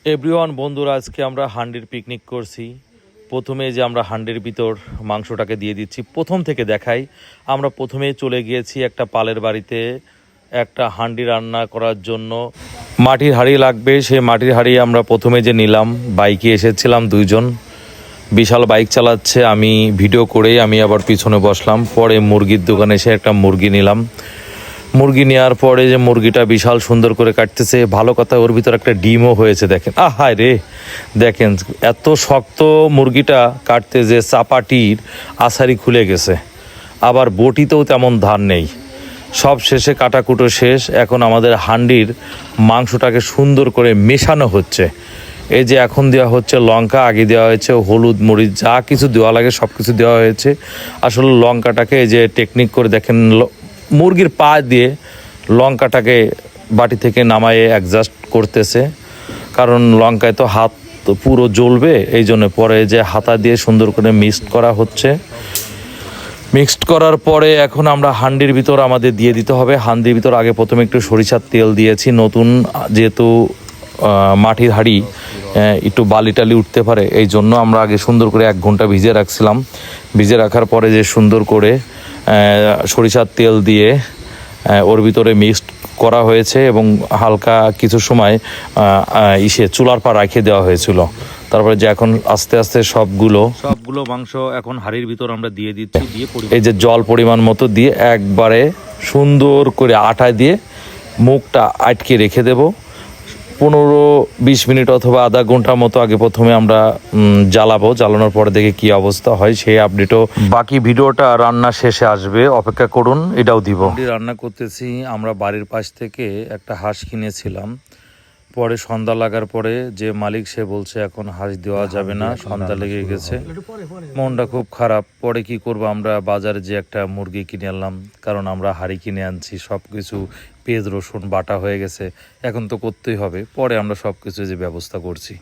Everyone বন্ধুরা, আজকে আমরা হান্ডির পিকনিক করছি। প্রথমে যে আমরা হান্ডির ভিতর মাংসটাকে দিয়ে দিচ্ছি, প্রথম থেকে দেখাই। আমরা প্রথমে চলে গিয়েছি একটা পালের বাড়িতে একটা হান্ডি রান্না করার জন্য। মাটির হাঁড়ি লাগবে, সেই মাটির হাঁড়ি আমরা প্রথমে যে নিলাম, বাইকে এসেছিলাম দুইজন, বিশাল বাইক চালাচ্ছে, আমি ভিডিও করেই আমি আবার পিছনে বসলাম। পরে মুরগির দোকানে এসে একটা মুরগি নিলাম। মুরগি নেওয়ার পরে যে মুরগিটা বিশাল সুন্দর করে কাটতেছে, ভালো কথা ওর ভিতর একটা ডিমও হয়েছে। দেখেন, হায় রে, দেখেন এত শক্ত মুরগিটা কাটতে যে চাপাটির আছাড়ি খুলে গেছে, আবার বটিতেও তেমন ধার নেই। সব শেষে কাটাকুটো শেষ। এখন আমাদের হান্ডির মাংসটাকে সুন্দর করে মেশানো হচ্ছে। এই যে এখন দেওয়া হচ্ছে লঙ্কা, আগে দেওয়া হয়েছে হলুদ মরিচ, যা কিছু দেওয়া লাগে সব কিছু দেওয়া হয়েছে। আসলে লঙ্কাটাকে এই যে টেকনিক করে দেখেন, মুরগির পা দিয়ে লঙ্কাটাকে বাটি থেকে নামায়ে অ্যাডজাস্ট করতেছে, কারণ লঙ্কায় তো হাত পুরো জ্বলবে, এই জন্য পরে যে হাতা দিয়ে সুন্দর করে মিক্সড করা হচ্ছে। মিক্সড করার পরে এখন আমরা হান্ডির ভিতর আমাদের দিয়ে দিতে হবে। হান্ডির ভিতর আগে প্রথমে একটু সরিষার তেল দিয়েছি, নতুন যেহেতু মাটির হাঁড়ি একটু বালি টালি উঠতে পারে, এই জন্য আমরা আগে সুন্দর করে 1 ঘন্টা ভিজে রাখছিলাম। ভিজে রাখার পরে যে সুন্দর করে সরিষার তেল দিয়ে ওর ভিতরে মিক্সড করা হয়েছে এবং হালকা কিছু সময় চুলার পা রেখে দেওয়া হয়েছিল। তারপরে যে এখন আস্তে আস্তে সবগুলো মাংস এখন হাঁড়ির ভিতর আমরা দিয়ে দিচ্ছি। এই যে জল পরিমাণ মতো দিয়ে একবারে সুন্দর করে আটা দিয়ে মুখটা আটকে রেখে দেব 15-20 মিনিট অথবা আধা ঘন্টার মতো। আগে প্রথমে আমরা জ্বালাবো, জ্বালানোর পরে দেখে কি অবস্থা হয় সেই আপডেটও বাকি ভিডিওটা রান্না শেষে আসবে, অপেক্ষা করুন, এটাও দিব। রান্না করতেছি আমরা বাড়ির পাশ থেকে একটা হাঁস কিনেছিলাম। পরে সন্ধ্যা লাগার পরে যে মালিক সে বলছে এখন হাঁস দেওয়া যাবে না, সন্ধ্যা লেগে গেছে। মনটা খুব খারাপ। পরে কি করব, আমরা বাজারে যে একটা মুরগি কিনে আনলাম, কারণ আমরা হাঁড়ি কিনে আনছি, সব কিছু পেঁয়াজ রসুন বাটা হয়ে গেছে, এখন তো করতেই হবে। পরে আমরা সব কিছু যে ব্যবস্থা করছি।